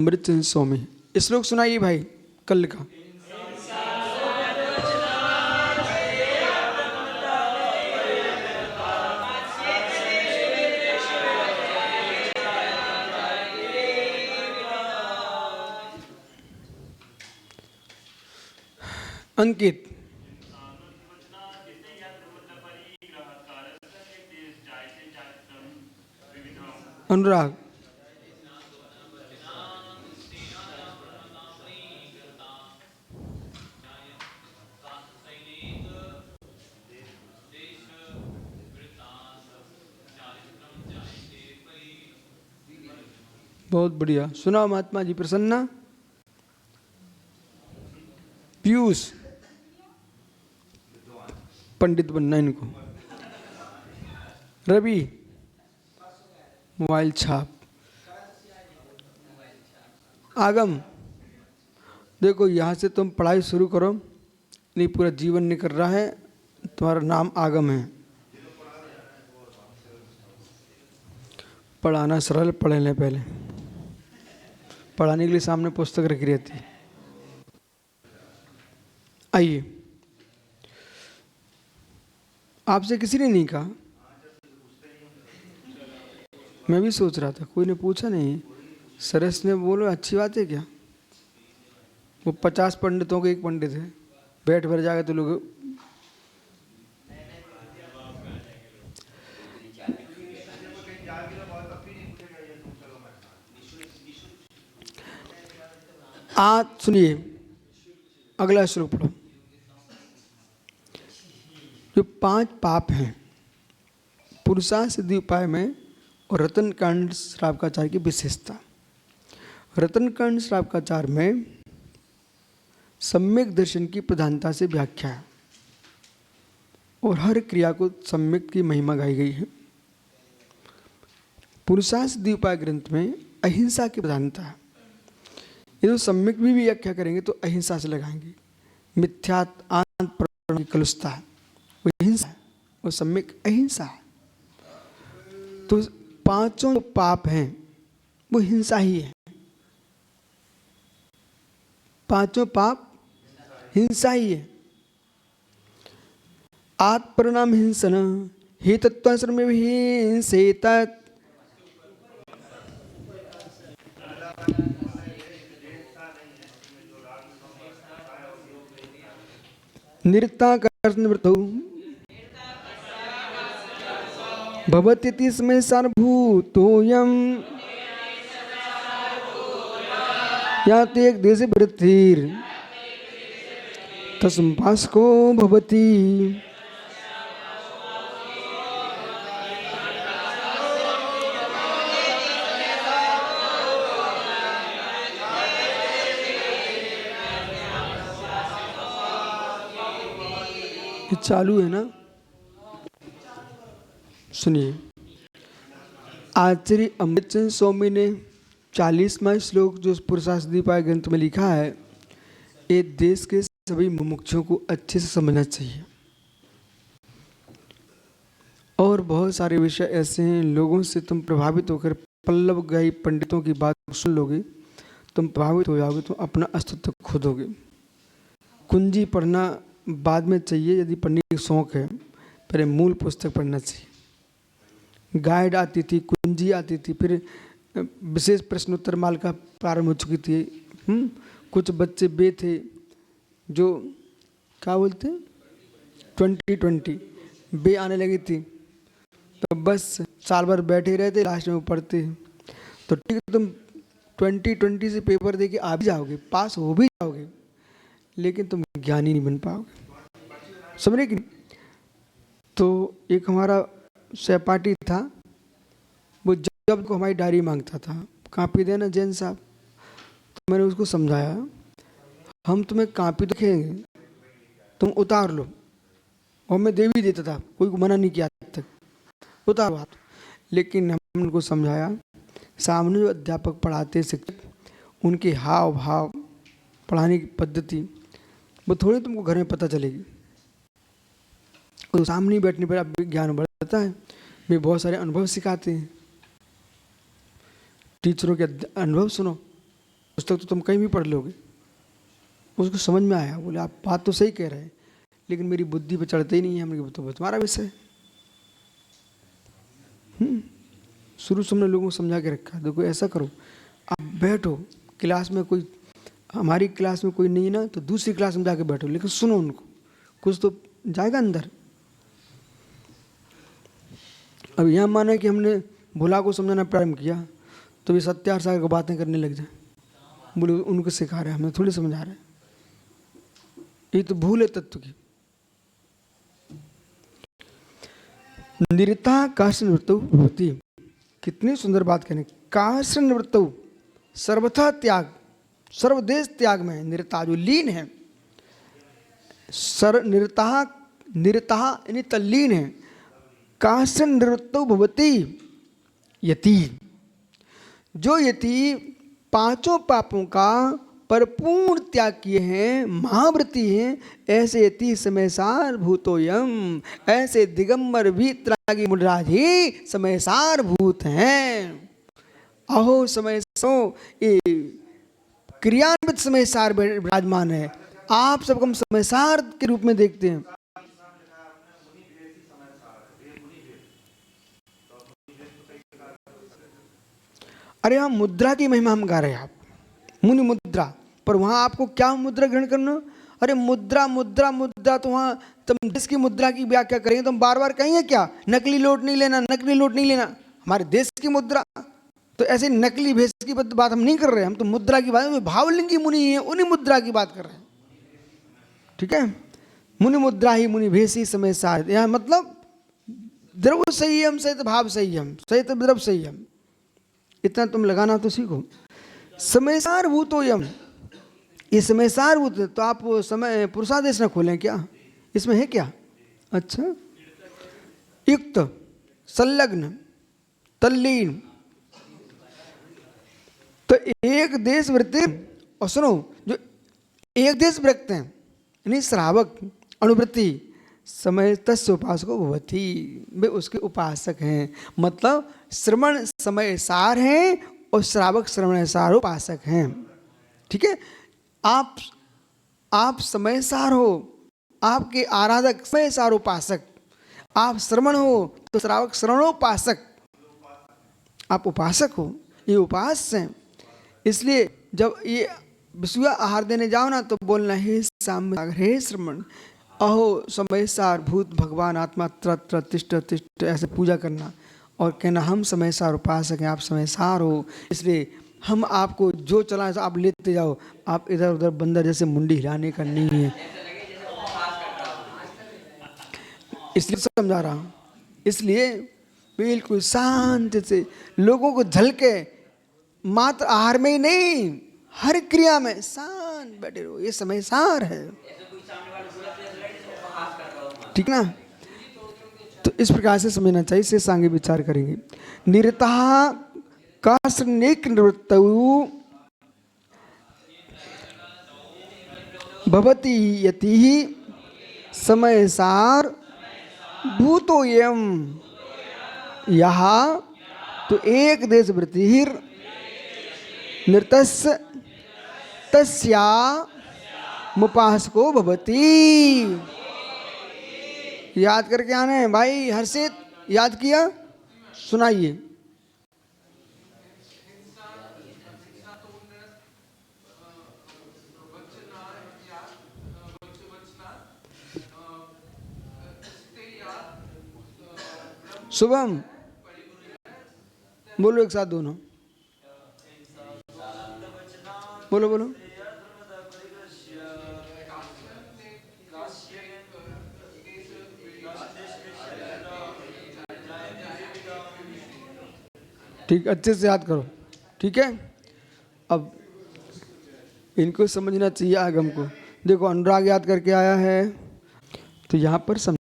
अमृतचंद स्वामी। श्लोक सुनाइए भाई कल का। अंकित अनुराग बहुत बढ़िया। सुनाओ महात्मा जी। प्रसन्ना पीयूष पंडित बनना इनको। रवि मोबाइल छाप। आगम देखो यहाँ से तुम पढ़ाई शुरू करो, नहीं पूरा जीवन निकल रहा है, तुम्हारा नाम आगम है। पढ़ाना सरल, पढ़ लें पहले। पढ़ाने के लिए सामने पुस्तक रखी रहती है। आइए, आपसे किसी ने नहीं कहा, मैं भी सोच रहा था, कोई ने पूछा नहीं। सरस ने बोलो अच्छी बात है क्या? वो 50 पंडितों के एक पंडित है, बैठ भर जाएगा तो लोग। आज सुनिए, अगला श्लोक पढ़ो। जो 5 पाप हैं पुरुषार्थ सिद्धि उपाय में और रतन कांड श्रावकाचार्य की विशेषता। रतन कांड श्रावकाचार्य में सम्यक दर्शन की प्रधानता से व्याख्या है और हर क्रिया को सम्यक की महिमा गाई गई है। पुरुषार्थ सिद्धि उपाय ग्रंथ में अहिंसा की प्रधानता है। ये तो सम्यक भी व्याख्या करेंगे तो अहिंसा से लगाएंगे। मिथ्यात आंत प्रण की कलुषता है, वो हिंसा है, वो सम्यक अहिंसा है। तो 5 पाप हैं वो हिंसा ही है। 5 पाप हिंसा ही है। आत्मपरिणाम हिंसन हे तत्वाश्रम हिंसेत निरताकर्षणवृतौ भवतीति स्मे सारभूतोऽयं याति एक देशे वृत्तिर् तस्मास्को भवति। ये चालू है ना? सुनिए, आचार्य अमृतचंद स्वामी ने 40वां श्लोक जो पुरुषार्थ सिद्धि उपाय ग्रंथ में लिखा है, ये देश के सभी मुमुक्षुओं को अच्छे से समझना चाहिए। और बहुत सारे विषय ऐसे हैं, लोगों से तुम प्रभावित होकर पल्लव गाई पंडितों की बात सुन लोगे, तुम प्रभावित हो जाओगे, तुम अपना अस्तित्व खो दोगे। कुंजी पढ़ना बाद में चाहिए, यदि पढ़ने का शौक है, पहले मूल पुस्तक पढ़ना चाहिए। गाइड आती थी, कुंजी आती थी, फिर विशेष प्रश्नोत्तर मालिका प्रारंभ हो चुकी थी। कुछ बच्चे बे थे जो क्या बोलते 2020 बे आने लगी थी, तो बस साल भर बैठे रहते, लास्ट में पढ़ते। तो ठीक है, तुम 2020 से पेपर दे के आ भी जाओगे, पास हो भी जाओगे, लेकिन तुम ज्ञानी नहीं बन पाओगे। समझ रहे कि नहीं? तो एक हमारा सहपाठी था, वो जब को हमारी डायरी मांगता था, कापी देना जैन साहब। तो मैंने उसको समझाया, हम तुम्हें कापी तो देखेंगे, तुम उतार लो। और मैं दे भी देता था, कोई को मना नहीं किया आज तक, उतारो आप। लेकिन हमने उनको समझाया, सामने जो अध्यापक पढ़ाते, शिक्षक, उनके हाव भाव, पढ़ाने की पद्धति, वो थोड़ी तुमको घर में पता चलेगी। तो सामने बैठने पर अब ज्ञान बढ़ता है। वे बहुत सारे अनुभव सिखाते हैं। टीचरों के अनुभव सुनो, पुस्तक तो तुम कहीं भी पढ़ लोगे। उसको समझ में आया, बोले आप बात तो सही कह रहे हैं, लेकिन मेरी बुद्धि पे चढ़ते ही नहीं है। हमने तो तुम्हारा विषय। शुरू से हमने लोगों को समझा के रखा, देखो ऐसा करो, आप बैठो क्लास में, कोई हमारी क्लास में कोई नहीं है ना, तो दूसरी क्लास में जाके बैठो, लेकिन सुनो उनको, कुछ तो जाएगा अंदर। अब यहाँ माना कि हमने भोला को समझाना प्रारंभ किया, तो ये सत्यार सागर को बातें करने लग जाए, बोले उनको सिखा रहे हैं, हमें थोड़ी समझा रहे हैं। ये तो भूल है तत्व की। निरता काष्ठ निवृत्तौ भवति, कितनी सुंदर बात कहने। काष्ठ निवृत्तौ, सर्वथा त्याग, सर्वदेश त्याग में निरता जो लीन है, निरता यानी तल्लीन है। काष्ठ निवृत्तौ भवति यति, जो यति पांचों पापों का परिपूर्ण त्याग किए हैं, महाव्रती हैं, ऐसे यति समयसार भूतोयम, ऐसे दिगंबर भी त्रागी मुनिराज ही समयसार भूत हैं। अहो समय सो ये क्रियान्वित समयसार विराजमान है, आप सबको हम समयसार के रूप में देखते हैं। अरे हम मुद्रा की महिमा हम गा रहे हैं, आप मुनि मुद्रा, पर वहां आपको क्या मुद्रा ग्रहण करना? अरे मुद्रा मुद्रा मुद्रा, तो वहां तुम देश की मुद्रा की व्याख्या करेंगे, तुम बार बार कहेंगे क्या नकली नोट नहीं लेना, नकली नोट नहीं लेना, हमारे देश की मुद्रा। तो ऐसे नकली भेष की बात हम नहीं कर रहे, हम तो मुद्रा की बात, भावलिंगी मुनि है उन्हीं मुद्रा की बात कर रहे हैं। ठीक है, मुनि मुद्रा ही मुनि भेषी समय सार, यह मतलब द्रव्य संयम सहित भाव संयम सहित द्रव्य संयम, इतना तुम लगाना तो सीखो। समयसार भूतोयम, ये समयसार भूत, तो आप समय पुरुषादेश न खोलें क्या, इसमें है क्या? अच्छा, युक्त, संलग्न, तल्लीन, तो एक देश वृत्ति। और सुनो, जो एक देश वृत्त हैं यानी श्रावक अनुवृत्ति, समय तस्य उपासको भवति, वे उसके उपासक हैं। मतलब श्रवण समय सार हैं और श्रावक श्रवण सार उपासक हैं। ठीक है, आप समय सार हो, आपके आराधक समय सार उपासक, आप श्रवण हो तो श्रावक श्रवणोपासक, आप उपासक हो, ये उपास्य हैं। इसलिए जब ये विषुआ आहार देने जाओ ना, तो बोलना हे साम हे श्रवण, अहो समय सार भूत भगवान आत्मा त्र तिष्ठ तिष्ठ, ऐसे पूजा करना और कहना हम समय सार उपासक हैं, आप समय सार हो, इसलिए हम आपको जो चला है आप लेते जाओ, आप इधर उधर बंदर जैसे मुंडी हिलाने का नहीं है। इसलिए समझा रहा हूँ, इसलिए बिल्कुल शांत से लोगों को झलके, मात्र आहार में ही नहीं हर क्रिया में शांत बैठे रहो, ये समय सार है। ठीक ना, तो इस प्रकार से समझना चाहिए, से आगे विचार करेंगे। निरता काष्ठ निवृत्तौ भवति यति समय सार भूतोयम, यहाँ तो एक देश वृत्ति नृतस्य तस्या मुपासको भवति। याद करके आने हैं भाई, हर्षित याद किया, सुनाइए। शुभम बोलो एक साथ दोनों, बोलो बोलो। ठीक, अच्छे से याद करो। ठीक है, अब इनको समझना चाहिए आगम को। देखो अनुराग याद करके आया है, तो यहाँ पर